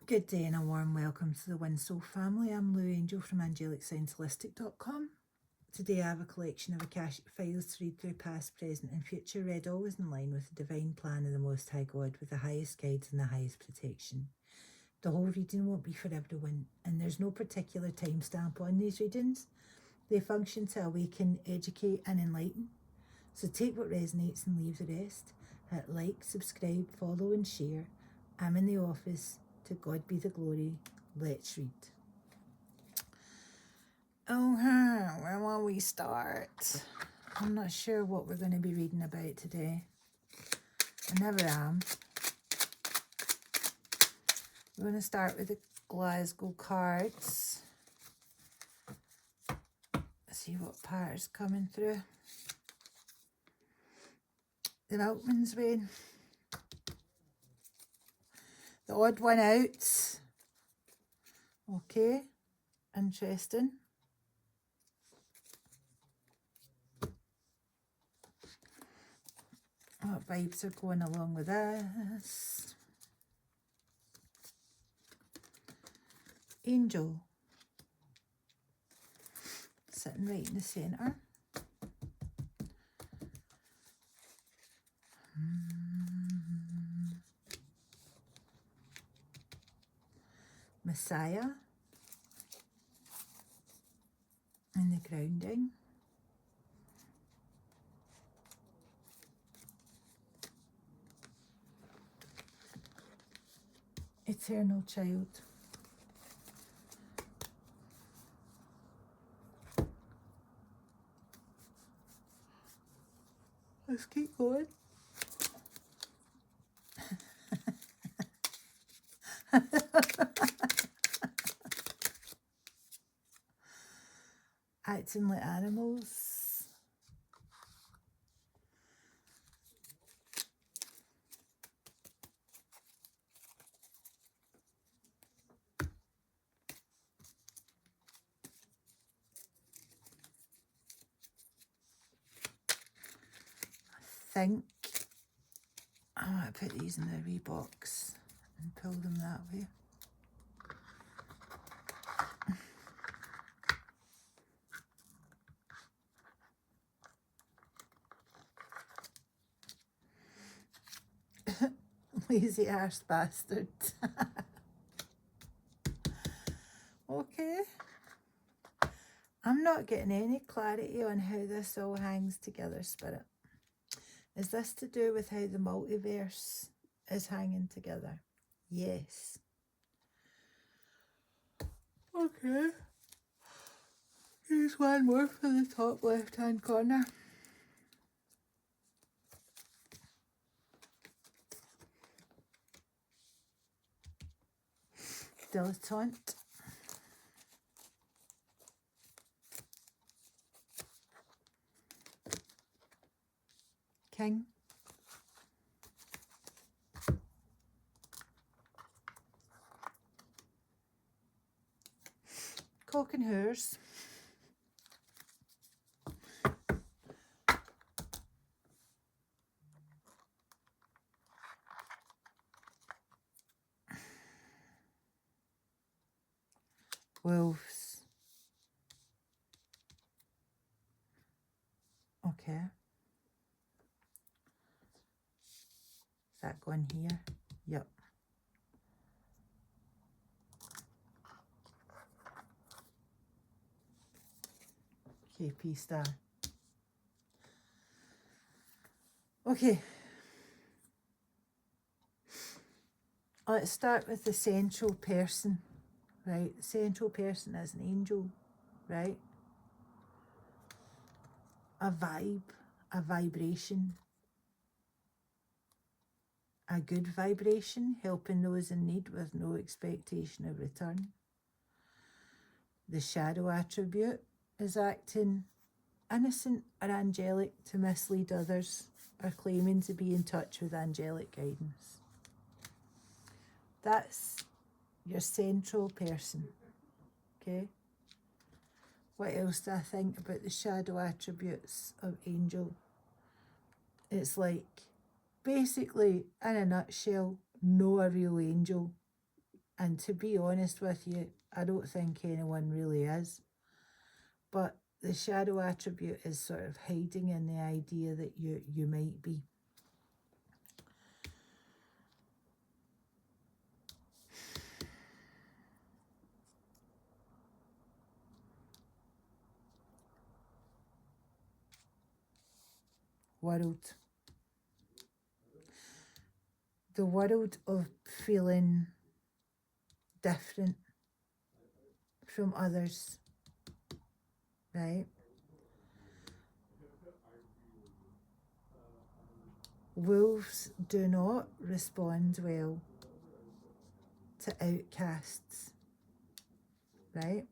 Good day and a warm welcome to the Winslow family. I'm Lou Angel from AngelicScienceHolistic.com. Today I have a collection of Akashic files to read through past, present and future, read always in line with the divine plan of the Most High God with the highest guides and the highest protection. The whole reading won't be for everyone, and there's no particular timestamp on these readings. They function to awaken, educate and enlighten. So take what resonates and leave the rest. Hit like, subscribe, follow and share. I'm in the office. To God be the glory. Let's read. Where will we start? I'm not sure what we're going to be reading about today. I never am. We're going to start with the Glasgow cards. See what part is coming through. The Milkman's Wain. The odd one out. Okay, interesting. What vibes are going along with this? Angel. Sitting right in the centre. Messiah. And the grounding. Eternal child. Let's keep going. Acting like animals. I think I might put these in the wee box and pull them that way. Lazy arse bastard. Okay. I'm not getting any clarity on how this all hangs together, Spirit. Is this to do with how the multiverse is hanging together? Yes. Okay. Here's one more for the top left-hand corner. Dilettante. King. Cock and Hers. Wolves. Okay. Is that going here? Yep. KP star. Okay. Let's start with the central person, right? The central person is an angel, right? A vibe, a vibration, a good vibration, helping those in need with no expectation of return. The shadow attribute is acting innocent or angelic to mislead others or claiming to be in touch with angelic guidance. That's your central person, okay? What else do I think about the shadow attributes of angel? It's like, basically, in a nutshell, know a real angel. And to be honest with you, I don't think anyone really is. But the shadow attribute is sort of hiding in the idea that you might be. World. The world of feeling different from others, right? Wolves do not respond well to outcasts, right?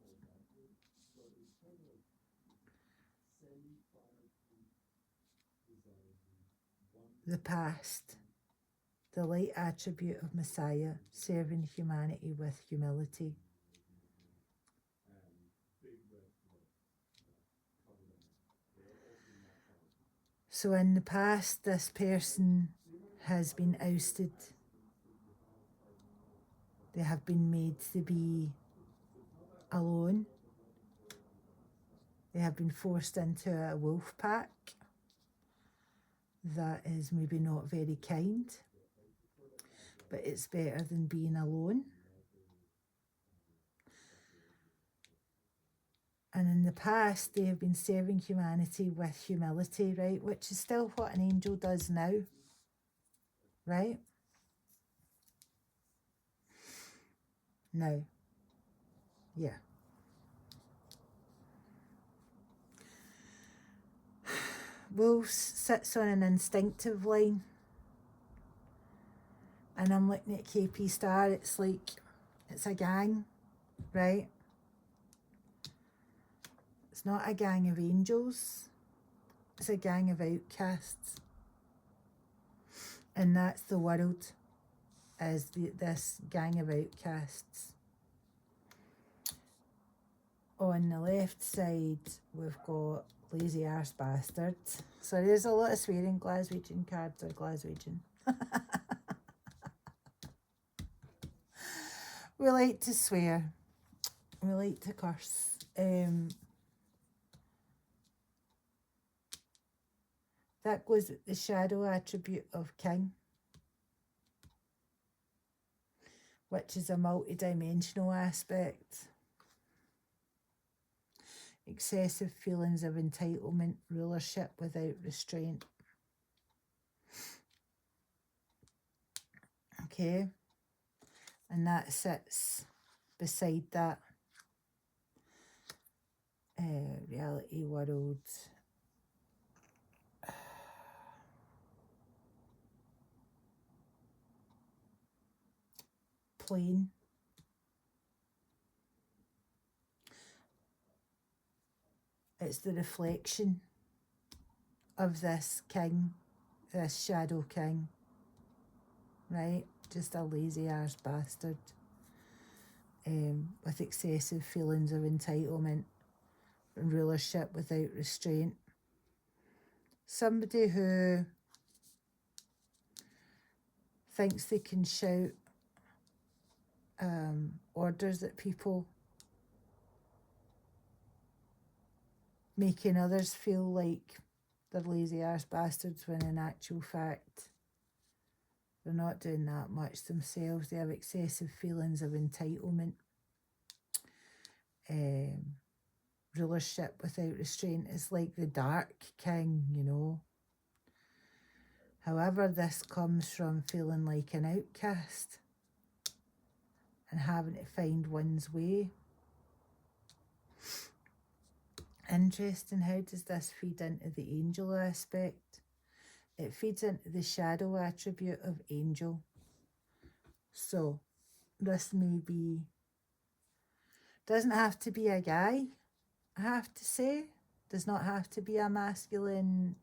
The past, the light attribute of Messiah, serving humanity with humility. So in the past, this person has been ousted. They have been made to be alone. They have been forced into a wolf pack that is maybe not very kind, but it's better than being alone. And in the past, they have been serving humanity with humility, right? Which is still what an angel does now, right? Now, yeah. Wolves sits on an instinctive line. And I'm looking at KP Star, it's like, it's a gang, right? It's not a gang of angels, it's a gang of outcasts. And that's the world, is this gang of outcasts. On the left side, we've got lazy arse bastard. So there's a lot of swearing. Glaswegian cards are Glaswegian. We like to swear. We like to curse. That goes with the shadow attribute of king, which is a multi-dimensional aspect. Excessive feelings of entitlement, rulership without restraint. Okay, and that sits beside that reality world. Plane. It's the reflection of this king, this shadow king, right? Just a lazy arse bastard with excessive feelings of entitlement and rulership without restraint. Somebody who thinks they can shout orders at people, making others feel like they're lazy arse bastards when in actual fact they're not doing that much themselves. They have excessive feelings of entitlement, rulership without restraint. It's like the dark king, you know. However, this comes from feeling like an outcast and having to find one's way. Interesting, how does this feed into the angel aspect? It feeds into the shadow attribute of angel. So this may be, doesn't have to be a guy, I have to say. Does not have to be a masculine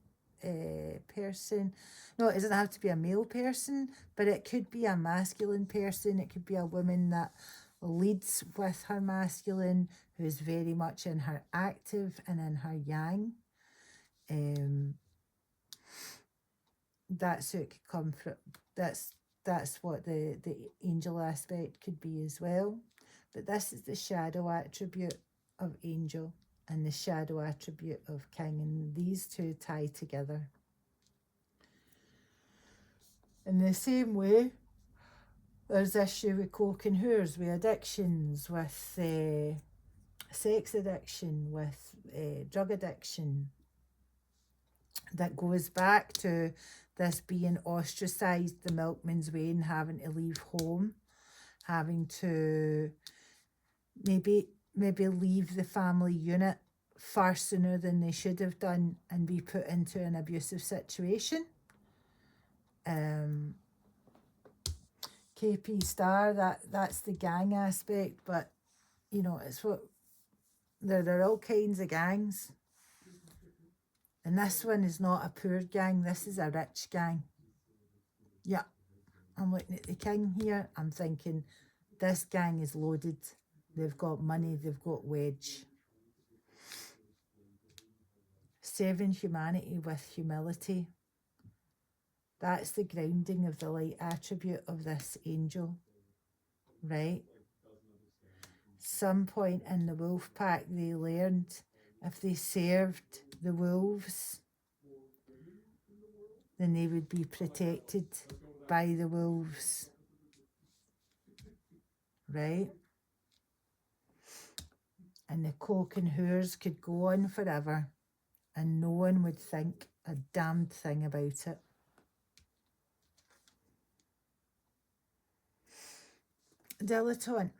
person. No, it doesn't have to be a male person, but it could be a masculine person. It could be a woman that leads with her masculine, who is very much in her active and in her yang. That's who it could come from. That's that's what the angel aspect could be as well. But this is the shadow attribute of angel and the shadow attribute of king, and these two tie together. In the same way, there's issue with coke and whores, with addictions, with sex addiction, with drug addiction, that goes back to this being ostracised the milkman's way and having to leave home, having to maybe leave the family unit far sooner than they should have done and be put into an abusive situation. KP Star, that's the gang aspect, but you know, it's what there are all kinds of gangs. And this one is not a poor gang, this is a rich gang. Yeah, I'm looking at the king here, I'm thinking this gang is loaded. They've got money, they've got wedge. 7, humanity with humility. That's the grounding of the light attribute of this angel, right? Some point in the wolf pack they learned if they served the wolves, then they would be protected by the wolves, right? And the coke and whores could go on forever and no one would think a damned thing about it. Dilettante.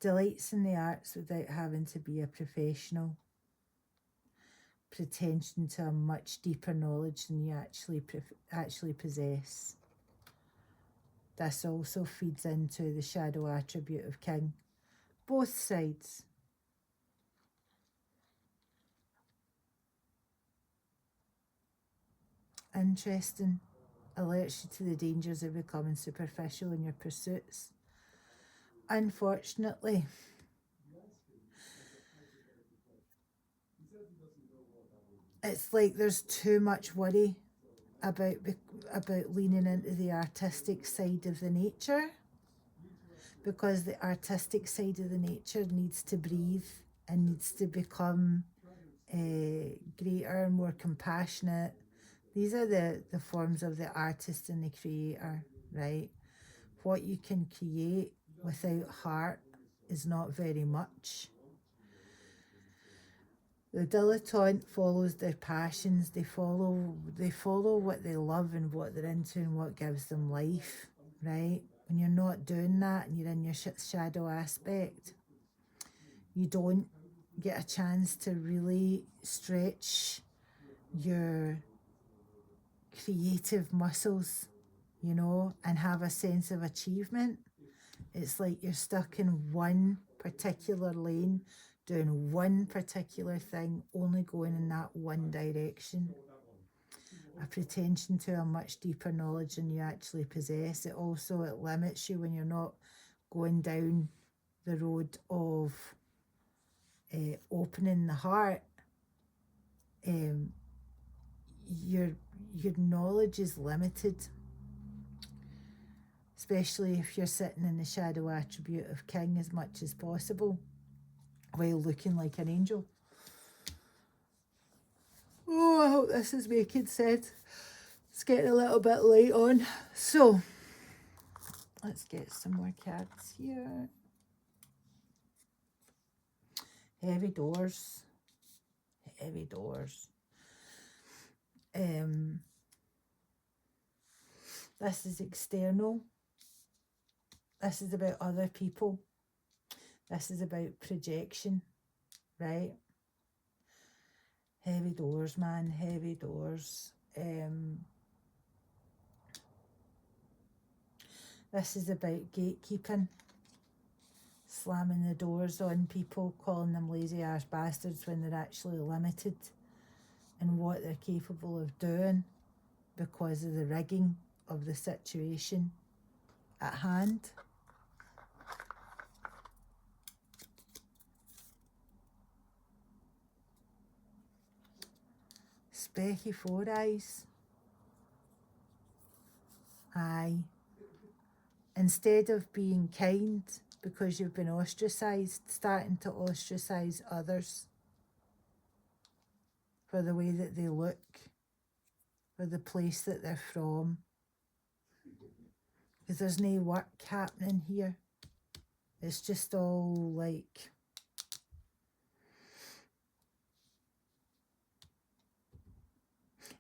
Delights in the arts without having to be a professional. Pretension to a much deeper knowledge than you actually possess. This also feeds into the shadow attribute of king. Both sides. Interesting. Alerts you to the dangers of becoming superficial in your pursuits. Unfortunately, it's like there's too much worry about leaning into the artistic side of the nature, because the artistic side of the nature needs to breathe and needs to become greater and more compassionate. These are the forms of the artist and the creator, right? What you can create without heart is not very much. The dilettante follows their passions. They follow what they love and what they're into and what gives them life, right? When you're not doing that and you're in your shadow aspect, you don't get a chance to really stretch your creative muscles, you know, and have a sense of achievement. It's like you're stuck in one particular lane, doing one particular thing, only going in that one direction. A pretension to a much deeper knowledge than you actually possess. It limits you when you're not going down the road of opening the heart. Your knowledge is limited, especially if you're sitting in the shadow attribute of king as much as possible while looking like an angel. Oh, I hope this is making sense. It's getting a little bit late on. So, let's get some more cards here. Heavy doors. Heavy doors. This is external. This is about other people. This is about projection, right? Heavy doors, man, heavy doors. This is about gatekeeping, slamming the doors on people, calling them lazy ass bastards when they're actually limited in what they're capable of doing because of the rigging of the situation, at hand. Specky Four Eyes. Aye. Instead of being kind because you've been ostracised, starting to ostracise others for the way that they look, for the place that they're from. Because there's no work happening here. It's just all like...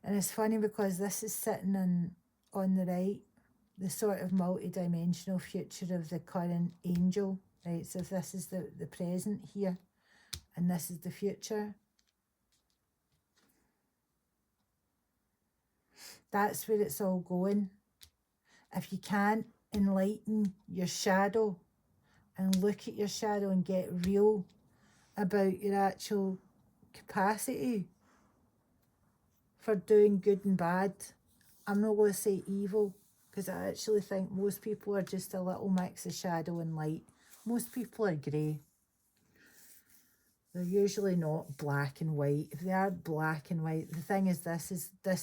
And it's funny because this is sitting on the right, the sort of multi-dimensional future of the current angel, right? So if this is the present here, and this is the future, that's where it's all going. If you can't enlighten your shadow and look at your shadow and get real about your actual capacity for doing good and bad, I'm not going to say evil, because I actually think most people are just a little mix of shadow and light. Most people are grey. They're usually not black and white. If they are black and white, the thing is this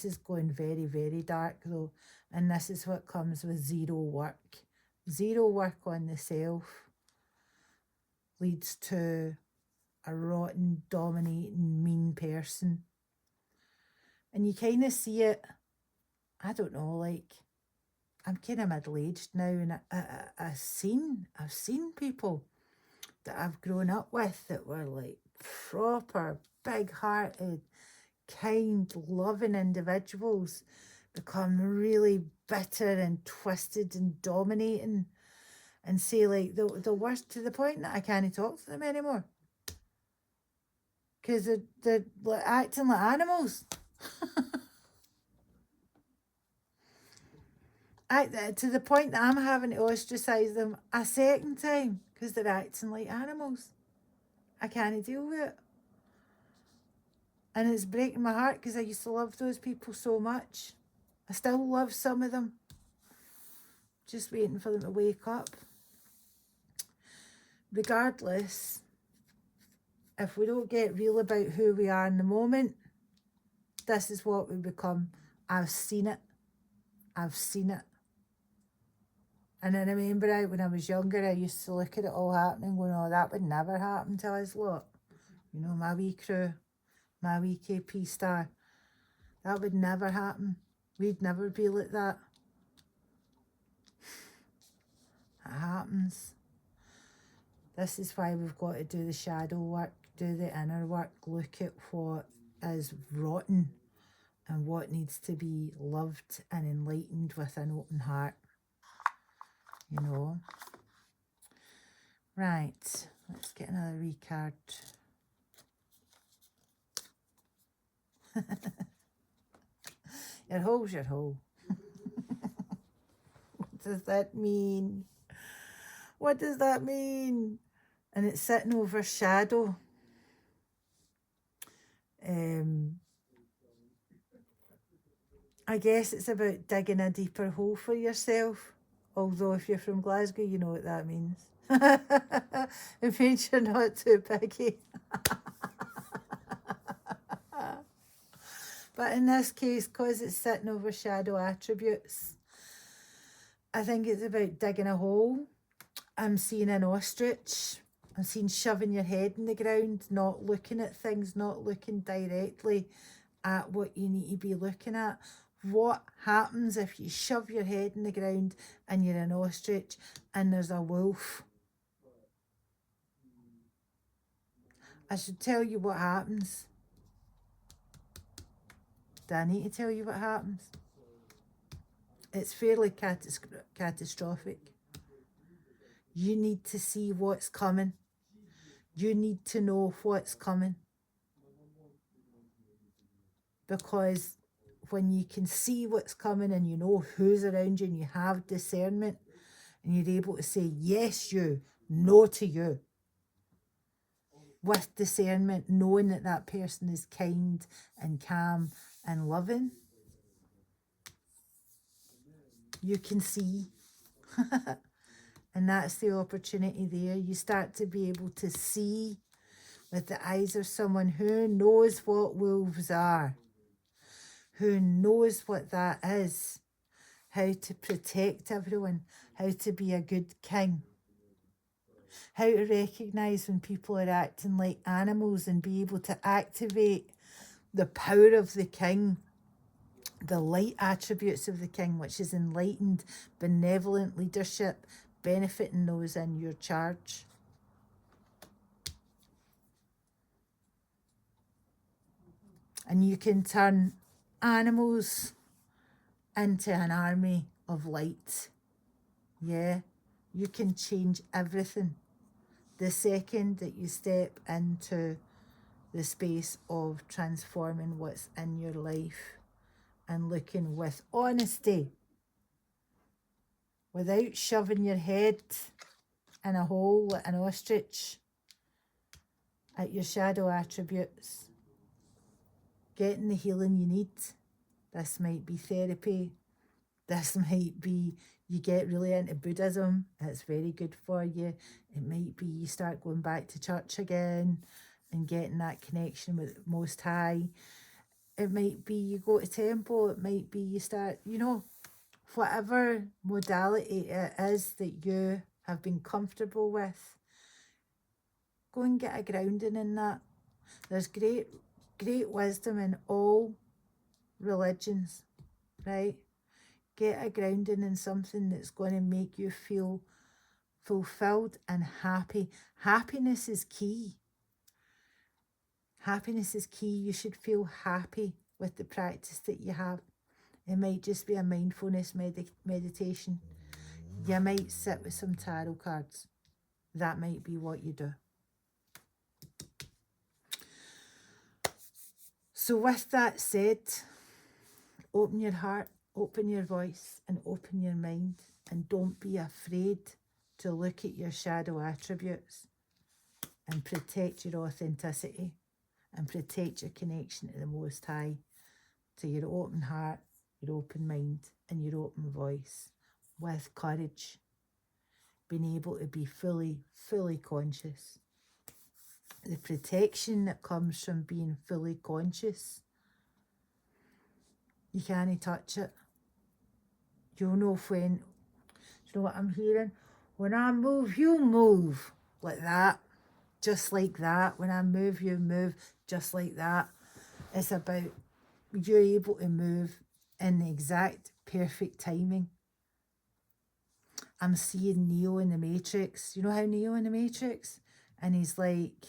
is going very, very dark though, and this is what comes with zero work. Zero work on the self leads to a rotten, dominating, mean person. And you kind of see it, I don't know, like, I'm kind of middle-aged now, and I've seen people that I've grown up with that were like proper, big-hearted, kind, loving individuals become really bitter and twisted and dominating, and say like the worst, to the point that I can't talk to them anymore because they're like acting like animals. To the point that I'm having to ostracise them a second time because they're acting like animals. I can't deal with it. And it's breaking my heart because I used to love those people so much. I still love some of them. Just waiting for them to wake up. Regardless, if we don't get real about who we are in the moment, this is what we become. I've seen it. I've seen it. And I remember when I was younger, I used to look at it all happening going, oh, that would never happen to us lot. You know, my wee crew, my wee KP star. That would never happen. We'd never be like that. It happens. This is why we've got to do the shadow work, do the inner work, look at what is rotten and what needs to be loved and enlightened with an open heart. You know. Right, let's get another recard. Your hole's your hole. What does that mean? What does that mean? And it's sitting over shadow. I guess it's about digging a deeper hole for yourself. Although if you're from Glasgow, you know what that means. It means you're not too picky. But in this case, because it's sitting over shadow attributes, I think it's about digging a hole. I'm seeing an ostrich. I'm seeing shoving your head in the ground, not looking at things, not looking directly at what you need to be looking at. What happens if you shove your head in the ground and you're an ostrich and there's a wolf? I should tell you what happens. Do I need to tell you what happens? It's fairly catastrophic. You need to see what's coming. You need to know what's coming. Because when you can see what's coming and you know who's around you and you have discernment and you're able to say yes you, no to you, with discernment, knowing that that person is kind and calm and loving, you can see. And that's the opportunity there. You start to be able to see with the eyes of someone who knows what wolves are, who knows what that is, how to protect everyone, how to be a good king, how to recognise when people are acting like animals and be able to activate the power of the king, the light attributes of the king, which is enlightened, benevolent leadership, benefiting those in your charge. And you can turn animals into an army of light. Yeah, you can change everything the second that you step into the space of transforming what's in your life and looking with honesty, without shoving your head in a hole like an ostrich, at your shadow attributes, getting the healing you need. This might be therapy. This might be you get really into Buddhism. It's very good for you. It might be you start going back to church again and getting that connection with Most High. It might be you go to temple. It might be you start, whatever modality it is that you have been comfortable with, go and get a grounding in that. There's great wisdom in all religions, right? Get a grounding in something that's going to make you feel fulfilled and happy. Happiness is key. Happiness is key. You should feel happy with the practice that you have. It might just be a mindfulness meditation. You might sit with some tarot cards. That might be what you do. So with that said, open your heart, open your voice, and open your mind. And don't be afraid to look at your shadow attributes and protect your authenticity and protect your connection to the Most High, to your open heart, your open mind, and your open voice, with courage, being able to be fully conscious. The protection that comes from being fully conscious, you can't touch it. You'll know when, you know what I'm hearing? When I move, you move, like that, just like that. When I move, you move, just like that. It's about you're able to move in the exact perfect timing. I'm seeing Neo in the Matrix. You know how Neo in the Matrix? And he's like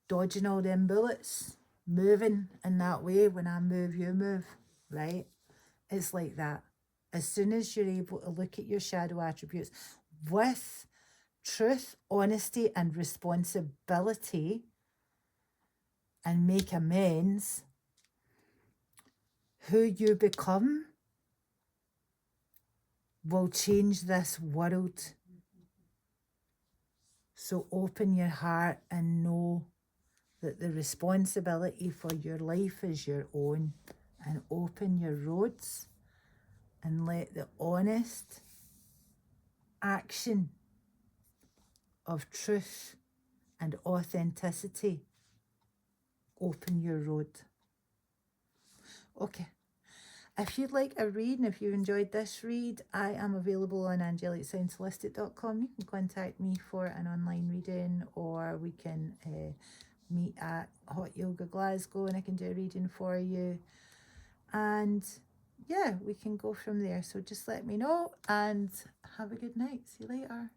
dodging all them bullets, moving in that way. When I move, you move, right? It's like that. As soon as you're able to look at your shadow attributes with truth, honesty, and responsibility and make amends, who you become will change this world. So open your heart and know that the responsibility for your life is your own, and open your roads and let the honest action of truth and authenticity open your road. Okay. If you'd like a read and if you enjoyed this read, I am available on angelicscienceholistic.com. You can contact me for an online reading, or we can meet at Hot Yoga Glasgow and I can do a reading for you. And yeah, we can go from there. So just let me know and have a good night. See you later.